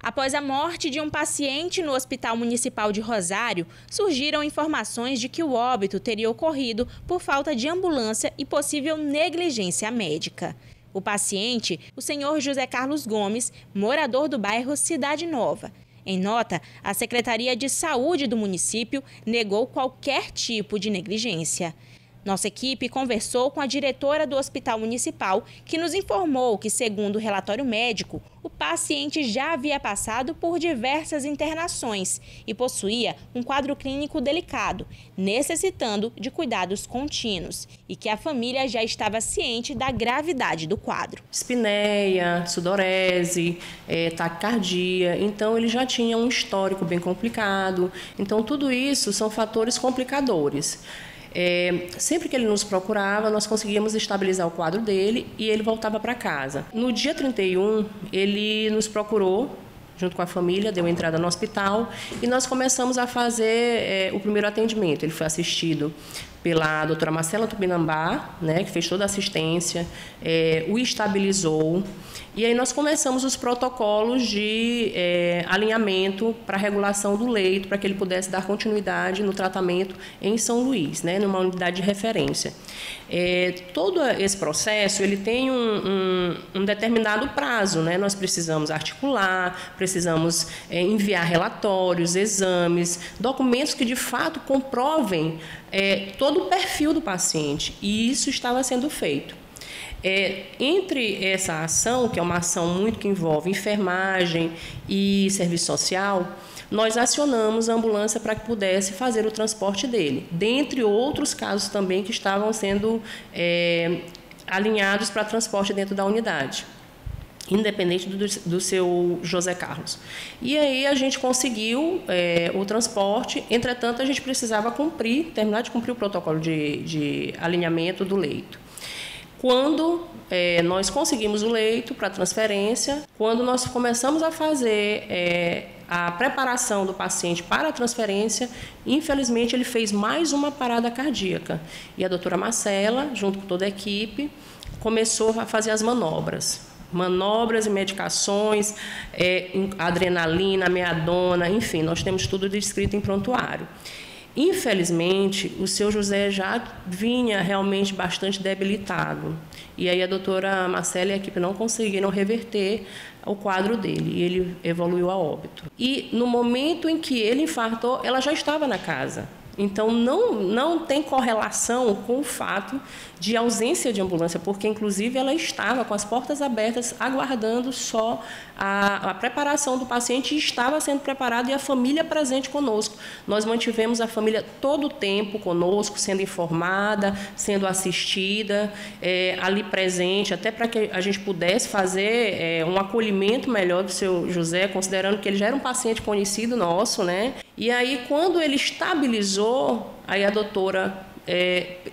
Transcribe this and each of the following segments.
Após a morte de um paciente no Hospital Municipal de Rosário, surgiram informações de que o óbito teria ocorrido por falta de ambulância e possível negligência médica. O paciente, o senhor José Carlos Gomes, morador do bairro Cidade Nova. Em nota, a Secretaria de Saúde do município negou qualquer tipo de negligência. Nossa equipe conversou com a diretora do Hospital Municipal, que nos informou que, segundo o relatório médico, o paciente já havia passado por diversas internações e possuía um quadro clínico delicado, necessitando de cuidados contínuos, e que a família já estava ciente da gravidade do quadro. Espineia, sudorese, taquicardia, então ele já tinha um histórico bem complicado, então tudo isso são fatores complicadores. Sempre que ele nos procurava, nós conseguíamos estabilizar o quadro dele e ele voltava para casa. No dia 31, ele nos procurou, junto com a família, deu entrada no hospital e nós começamos a fazer o primeiro atendimento. Ele foi assistido pela doutora Marcela Tupinambá, que fez toda a assistência, o estabilizou. E aí nós começamos os protocolos de alinhamento para a regulação do leito, para que ele pudesse dar continuidade no tratamento em São Luís, numa unidade de referência. Todo esse processo ele tem um determinado prazo, nós precisamos articular, precisamos enviar relatórios, exames, documentos que de fato comprovem todo o perfil do paciente, e isso estava sendo feito. Entre essa ação, que é uma ação muito que envolve enfermagem e serviço social, nós acionamos a ambulância para que pudesse fazer o transporte dele, dentre outros casos também que estavam sendo alinhados para transporte dentro da unidade, independente do seu José Carlos. E aí a gente conseguiu o transporte, entretanto a gente precisava terminar de cumprir o protocolo de alinhamento do leito. Quando nós conseguimos o leito para transferência, quando nós começamos a fazer a preparação do paciente para a transferência, infelizmente ele fez mais uma parada cardíaca. E a doutora Marcela, junto com toda a equipe, começou a fazer as manobras e medicações, adrenalina, meadona, enfim, nós temos tudo descrito em prontuário. Infelizmente, o seu José já vinha realmente bastante debilitado. E aí a doutora Marcela e a equipe não conseguiram reverter o quadro dele, e ele evoluiu a óbito. E no momento em que ele infartou, ela já estava na casa. Então, não tem correlação com o fato de ausência de ambulância, porque, inclusive, ela estava com as portas abertas, aguardando só a preparação do paciente, e estava sendo preparado, e a família presente conosco. Nós mantivemos a família todo o tempo conosco, sendo informada, sendo assistida, ali presente, até para que a gente pudesse fazer um acolhimento melhor do seu José, considerando que ele já era um paciente conhecido nosso, E aí, quando ele estabilizou, aí a doutora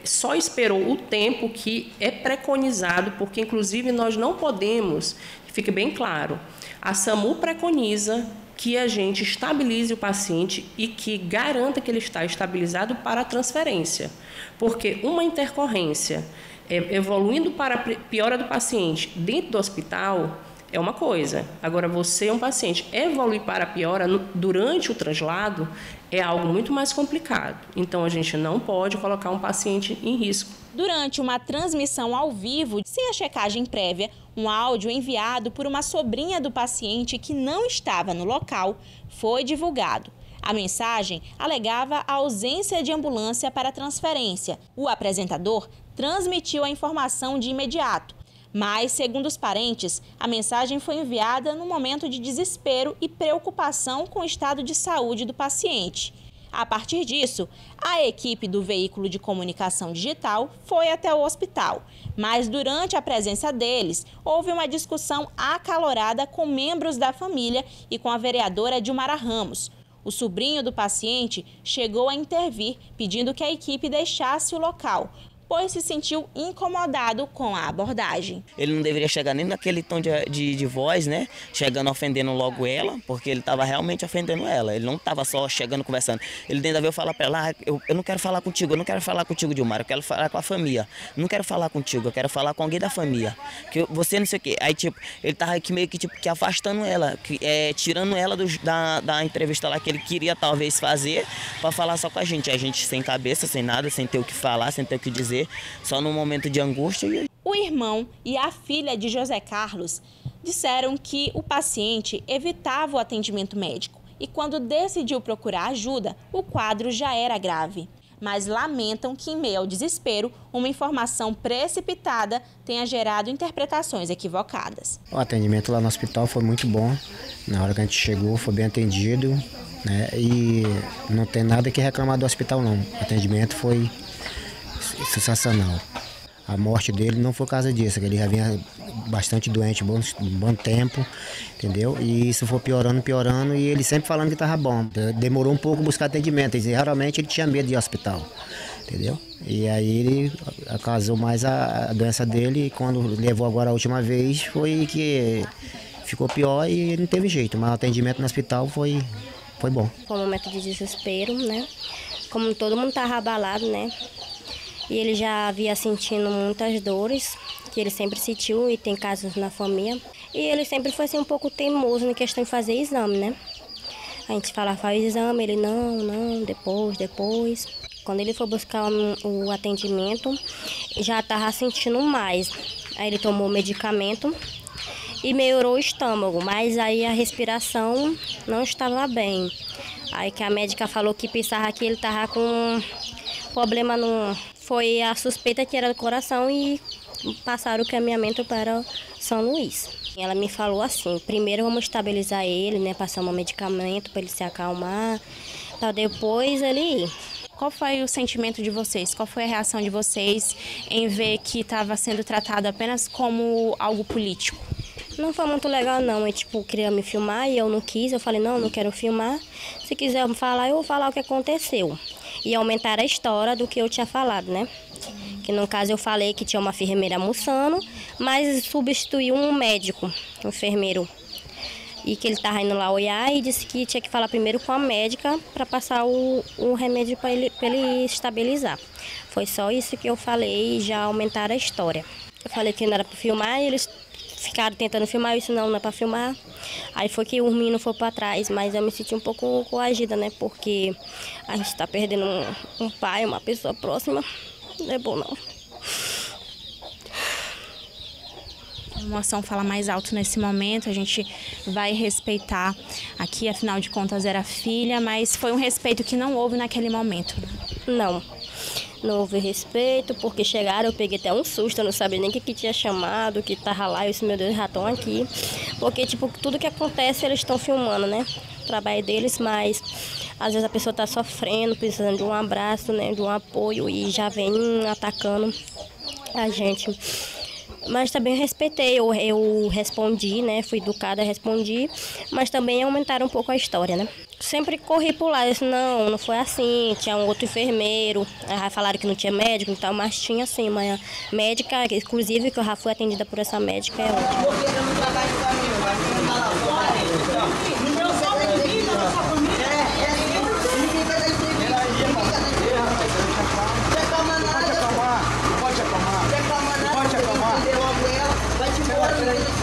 só esperou o tempo que é preconizado, porque, inclusive, nós não podemos, que fique bem claro, a SAMU preconiza que a gente estabilize o paciente e que garanta que ele está estabilizado para a transferência, porque uma intercorrência evoluindo para a piora do paciente dentro do hospital é uma coisa. Agora, você, um paciente, evoluir para a piora durante o translado é algo muito mais complicado. Então, a gente não pode colocar um paciente em risco. Durante uma transmissão ao vivo, sem a checagem prévia, um áudio enviado por uma sobrinha do paciente que não estava no local foi divulgado. A mensagem alegava a ausência de ambulância para transferência. O apresentador transmitiu a informação de imediato. Mas, segundo os parentes, a mensagem foi enviada num momento de desespero e preocupação com o estado de saúde do paciente. A partir disso, a equipe do veículo de comunicação digital foi até o hospital, mas durante a presença deles, houve uma discussão acalorada com membros da família e com a vereadora Dilmara Ramos. O sobrinho do paciente chegou a intervir, pedindo que a equipe deixasse o local, pois se sentiu incomodado com a abordagem. Ele não deveria chegar nem naquele tom de voz, né? Chegando ofendendo logo ela, porque ele estava realmente ofendendo ela. Ele não estava só chegando conversando. Ele ainda veio falar para ela, eu não quero falar contigo, eu não quero falar contigo, Dilmara, eu quero falar com a família. Não quero falar contigo, eu quero falar com alguém da família. Que você não sei o quê. Aí, tipo, ele tava aqui meio que, tipo, que afastando ela, tirando ela da entrevista lá que ele queria talvez fazer para falar só com a gente sem cabeça, sem nada, sem ter o que falar, sem ter o que dizer, só num momento de angústia. O irmão e a filha de José Carlos disseram que o paciente evitava o atendimento médico e quando decidiu procurar ajuda, o quadro já era grave. Mas lamentam que, em meio ao desespero, uma informação precipitada tenha gerado interpretações equivocadas. O atendimento lá no hospital foi muito bom. Na hora que a gente chegou, foi bem atendido, né? E não tem nada que reclamar do hospital, não. O atendimento foi sensacional. A morte dele não foi por causa disso, que ele já vinha bastante doente, um bom tempo, entendeu? E isso foi piorando, e ele sempre falando que estava bom. Demorou um pouco buscar atendimento, e realmente ele tinha medo de ir ao hospital, entendeu? E aí ele causou mais a doença dele, e quando levou agora a última vez, foi que ficou pior e não teve jeito, mas o atendimento no hospital foi bom. Foi um momento de desespero, né? Como todo mundo estava abalado, né? E ele já havia sentindo muitas dores, que ele sempre sentiu e tem casos na família. E ele sempre foi assim, um pouco teimoso na questão de fazer exame, né? A gente falava, faz o exame, ele não, depois. Quando ele foi buscar o atendimento, já estava sentindo mais. Aí ele tomou medicamento e melhorou o estômago, mas aí a respiração não estava bem. Aí que a médica falou que pensava que ele estava com problema no... Foi a suspeita que era do coração e passaram o caminhamento para São Luís. Ela me falou assim, primeiro vamos estabilizar ele, né, passar um medicamento para ele se acalmar, para depois ele ir. Qual foi o sentimento de vocês? Qual foi a reação de vocês em ver que estava sendo tratado apenas como algo político? Não foi muito legal não, ele queria me filmar e eu não quis, eu falei não quero filmar, se quiser falar eu vou falar o que aconteceu. E aumentar a história do que eu tinha falado, né? Que no caso eu falei que tinha uma enfermeira almoçando, mas substituiu um médico, um enfermeiro. E que ele estava indo lá olhar e disse que tinha que falar primeiro com a médica para passar o remédio para ele estabilizar. Foi só isso que eu falei e já aumentaram a história. Eu falei que não era para filmar e eles ficaram tentando filmar, isso não é para filmar. Aí foi que o menino foi para trás, mas eu me senti um pouco coagida, né? Porque a gente está perdendo um pai, uma pessoa próxima, não é bom não. A emoção fala mais alto nesse momento, a gente vai respeitar aqui, afinal de contas era filha, mas foi um respeito que não houve naquele momento. Não houve respeito, porque chegaram, eu peguei até um susto, eu não sabia nem o que tinha chamado, que tava lá, eu disse, meu Deus, já estão aqui. Porque, tudo que acontece, eles estão filmando, né? O trabalho deles, mas às vezes a pessoa está sofrendo, precisando de um abraço, né? De um apoio e já vem atacando a gente. Mas também respeitei, eu respondi, né? Fui educada, respondi, mas também aumentaram um pouco a história, né? Sempre corri por lá, eu disse, não foi assim, tinha um outro enfermeiro, aí falaram que não tinha médico e tal, mas tinha sim, uma médica, inclusive que eu já fui atendida por essa médica, é ótima. Pode acalmar. Vai te embora.